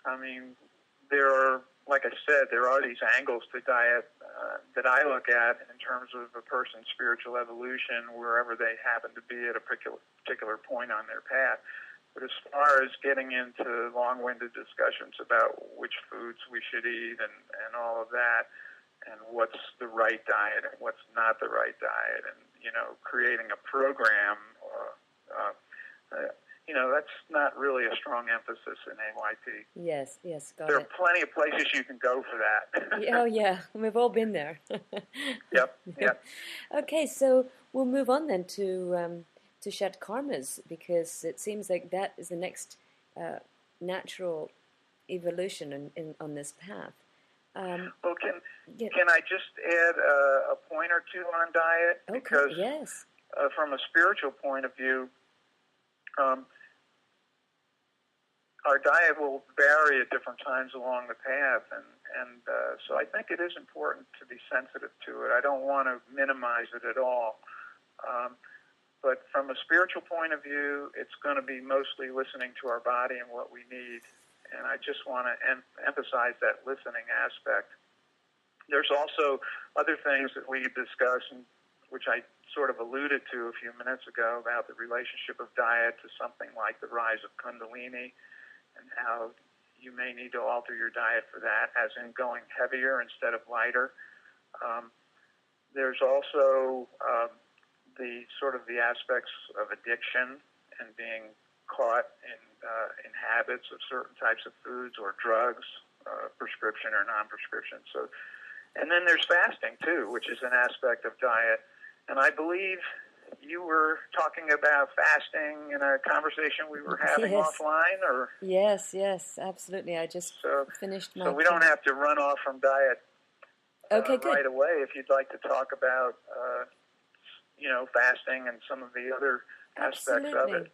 I mean, there are, like I said, there are these angles to diet that I look at in terms of a person's spiritual evolution, wherever they happen to be at a particular point on their path. But as far as getting into long-winded discussions about which foods we should eat and all of that, and what's the right diet and what's not the right diet, and, creating a program, that's not really a strong emphasis in AYP. Yes, got it. There are plenty of places you can go for that. Oh, yeah, we've all been there. Yep. Okay, so we'll move on then to Shatkarmas, because it seems like that is the next natural evolution on this path. Well, can I just add a point or two on diet? Okay, because yes. From a spiritual point of view, our diet will vary at different times along the path, and so I think it is important to be sensitive to it. I don't want to minimize it at all. But from a spiritual point of view, it's going to be mostly listening to our body and what we need. And I just want to emphasize that listening aspect. There's also other things that we discuss, which I sort of alluded to a few minutes ago, about the relationship of diet to something like the rise of Kundalini, and how you may need to alter your diet for that, as in going heavier instead of lighter. There's also the aspects of addiction and being caught in habits of certain types of foods or drugs, prescription or non-prescription. So, and then there's fasting too, which is an aspect of diet. And I believe you were talking about fasting in a conversation we were having offline, or? Yes, absolutely. I just finished my... So we don't have to run off from diet right away. If you'd like to talk about, fasting and some of the other aspects of it.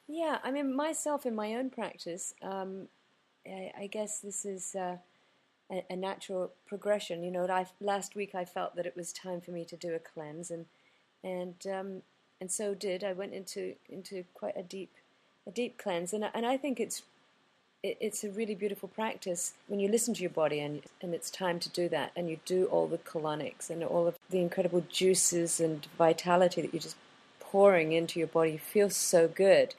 Yeah, I mean, myself in my own practice, I guess this is a natural progression. Last week I felt that it was time for me to do a cleanse, and so did. I went into quite a deep cleanse, and I think it's a really beautiful practice when you listen to your body and it's time to do that, and you do all the colonics and all of the incredible juices and vitality that you're just pouring into your body. You feel so good.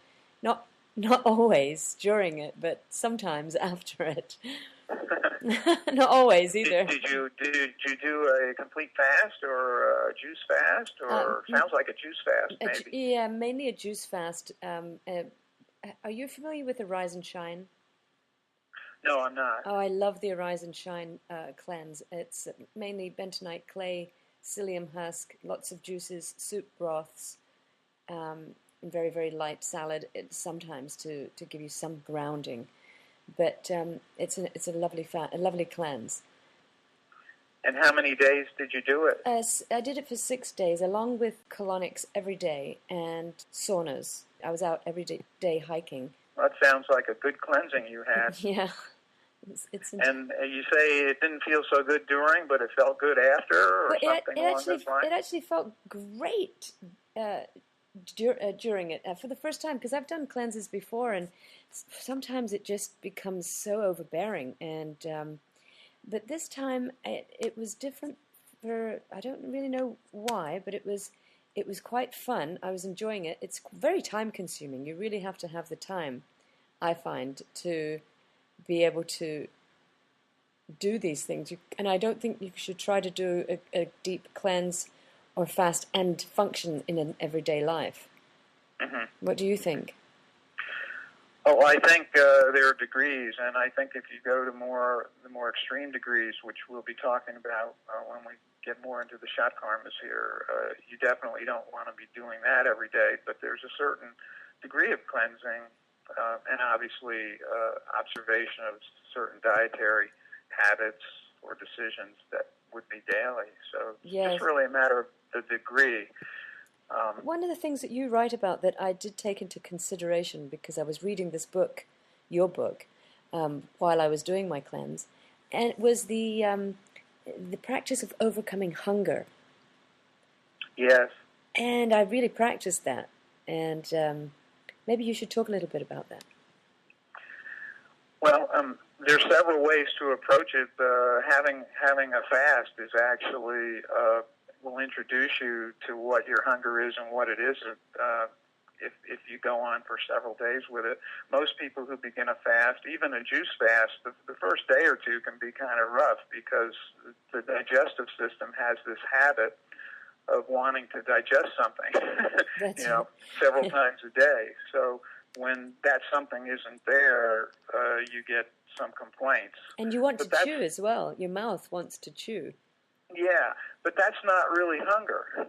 Not always during it, but sometimes after it. Not always either. Did you do a complete fast or a juice fast, or sounds like a juice fast maybe? Yeah, mainly a juice fast. Are you familiar with Arise and Shine? No, I'm not. Oh, I love the Arise and Shine cleanse. It's mainly bentonite clay, psyllium husk, lots of juices, soup broths, and very, very light salad. Sometimes to give you some grounding, but it's a lovely cleanse. And how many days did you do it? I did it for 6 days, along with colonics every day and saunas. I was out every day hiking. Well, that sounds like a good cleansing you had. Yeah. And you say it didn't feel so good during, but it felt good after, or something along those lines? It actually felt great during it, for the first time, because I've done cleanses before, and sometimes it just becomes so overbearing. And but this time it was different. I don't really know why, but it was quite fun. I was enjoying it. It's very time consuming. You really have to have the time, I find, to be able to do these things. And I don't think you should try to do a deep cleanse or fast and function in an everyday life. Mm-hmm. What do you think? Oh, I think there are degrees, and I think if you go to the more extreme degrees, which we'll be talking about when we get more into the Shatkarmas here, you definitely don't want to be doing that every day, but there's a certain degree of cleansing and obviously observation of certain dietary habits or decisions that would be daily. So it's just really a matter of the degree. One of the things that you write about that I did take into consideration, because I was reading this book, your book, while I was doing my cleanse, and it was the practice of overcoming hunger. Yes. And I really practiced that, and maybe you should talk a little bit about that. Well, there's several ways to approach it. Having a fast is actually will introduce you to what your hunger is and what it isn't. If you go on for several days with it, most people who begin a fast, even a juice fast, the first day or two can be kind of rough because the digestive system has this habit of wanting to digest something, several times a day. So when that something isn't there, you get some complaints. And you want to chew as well. Your mouth wants to chew. Yeah, but that's not really hunger.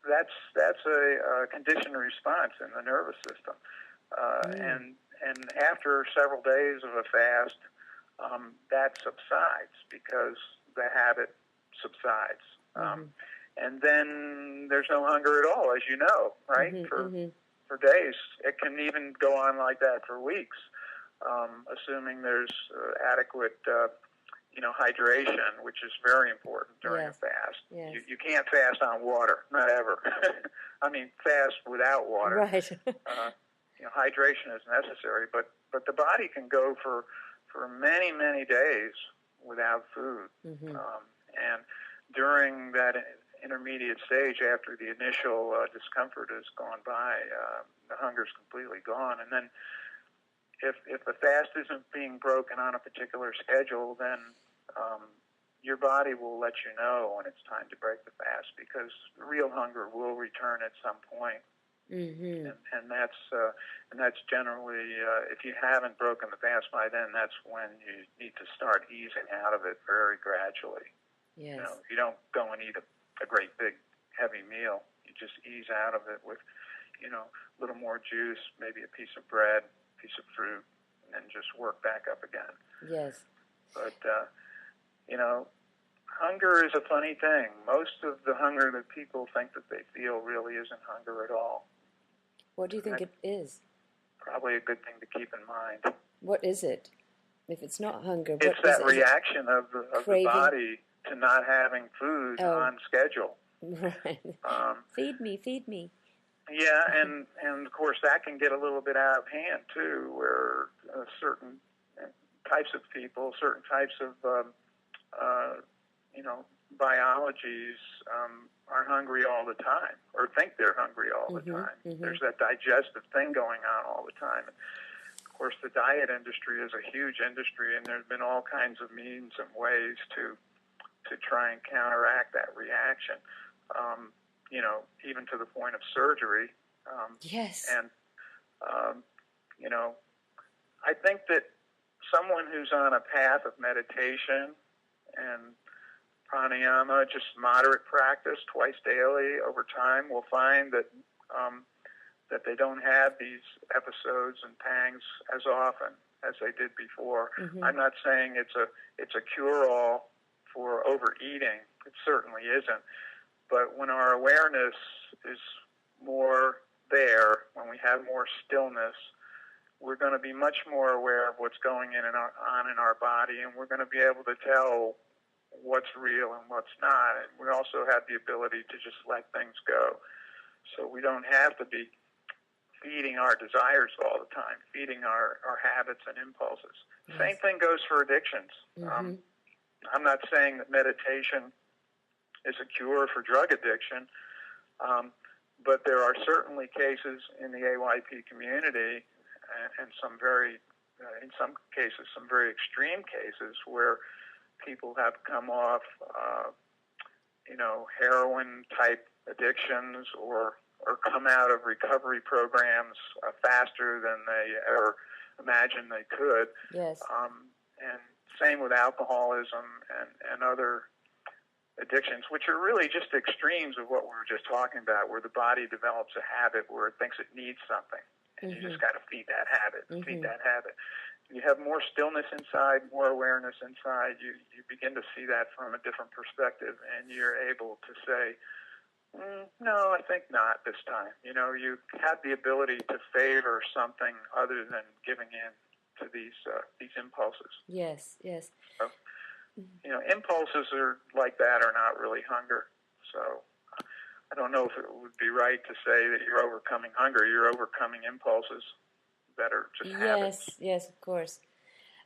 That's a conditioned response in the nervous system. And after several days of a fast, that subsides because the habit subsides. And then there's no hunger at all, as you know, right? For days. It can even go on like that for weeks, assuming there's adequate hydration, which is very important during a fast. Yes. You can't fast on water, not ever. I mean, fast without water. Right. Hydration is necessary, but the body can go for many, many days without food. And during that intermediate stage, after the initial discomfort has gone by, the hunger's completely gone. And then if the fast isn't being broken on a particular schedule, then your body will let you know when it's time to break the fast, because real hunger will return at some point. And that's generally, if you haven't broken the fast by then, that's when you need to start easing out of it very gradually. Yes. You don't go and eat a great big heavy meal. You just ease out of it with, a little more juice, maybe a piece of bread, piece of fruit, and then just work back up again. Yes. But, hunger is a funny thing. Most of the hunger that people think that they feel really isn't hunger at all. What do you think it is? Probably a good thing to keep in mind. What is it? If it's not hunger, what it's that reaction of the body to not having food on schedule. Right. Feed me. Yeah, and of course that can get a little bit out of hand too, where certain types of people, certain types of biologies are hungry all the time, or think they're hungry all the time. There's that digestive thing going on all the time. Of course, the diet industry is a huge industry, and there's been all kinds of means and ways to try and counteract that reaction. Even to the point of surgery. Yes. And I think that someone who's on a path of meditation and pranayama, just moderate practice twice daily over time, will find that that they don't have these episodes and pangs as often as they did before. I'm not saying it's a cure-all for overeating. It certainly isn't. But when our awareness is more there, when we have more stillness, we're going to be much more aware of what's going on in our body, and we're going to be able to tell what's real and what's not. And we also have the ability to just let things go. So we don't have to be feeding our desires all the time, feeding our habits and impulses. Yes. Same thing goes for addictions. I'm not saying that meditation is a cure for drug addiction, but there are certainly cases in the AYP community, and in some cases, some very extreme cases where people have come off, heroin-type addictions or come out of recovery programs faster than they ever imagined they could. Yes. And same with alcoholism and other addictions, which are really just extremes of what we were just talking about, where the body develops a habit where it thinks it needs something, and you just got to feed that habit, feed that habit. You have more stillness inside, more awareness inside. You begin to see that from a different perspective, and you're able to say, no, I think not this time. You have the ability to favor something other than giving in to these impulses. Yes. So, impulses are like that are not really hunger. So I don't know if it would be right to say that you're overcoming hunger. You're overcoming impulses that are just habits. Yes, of course.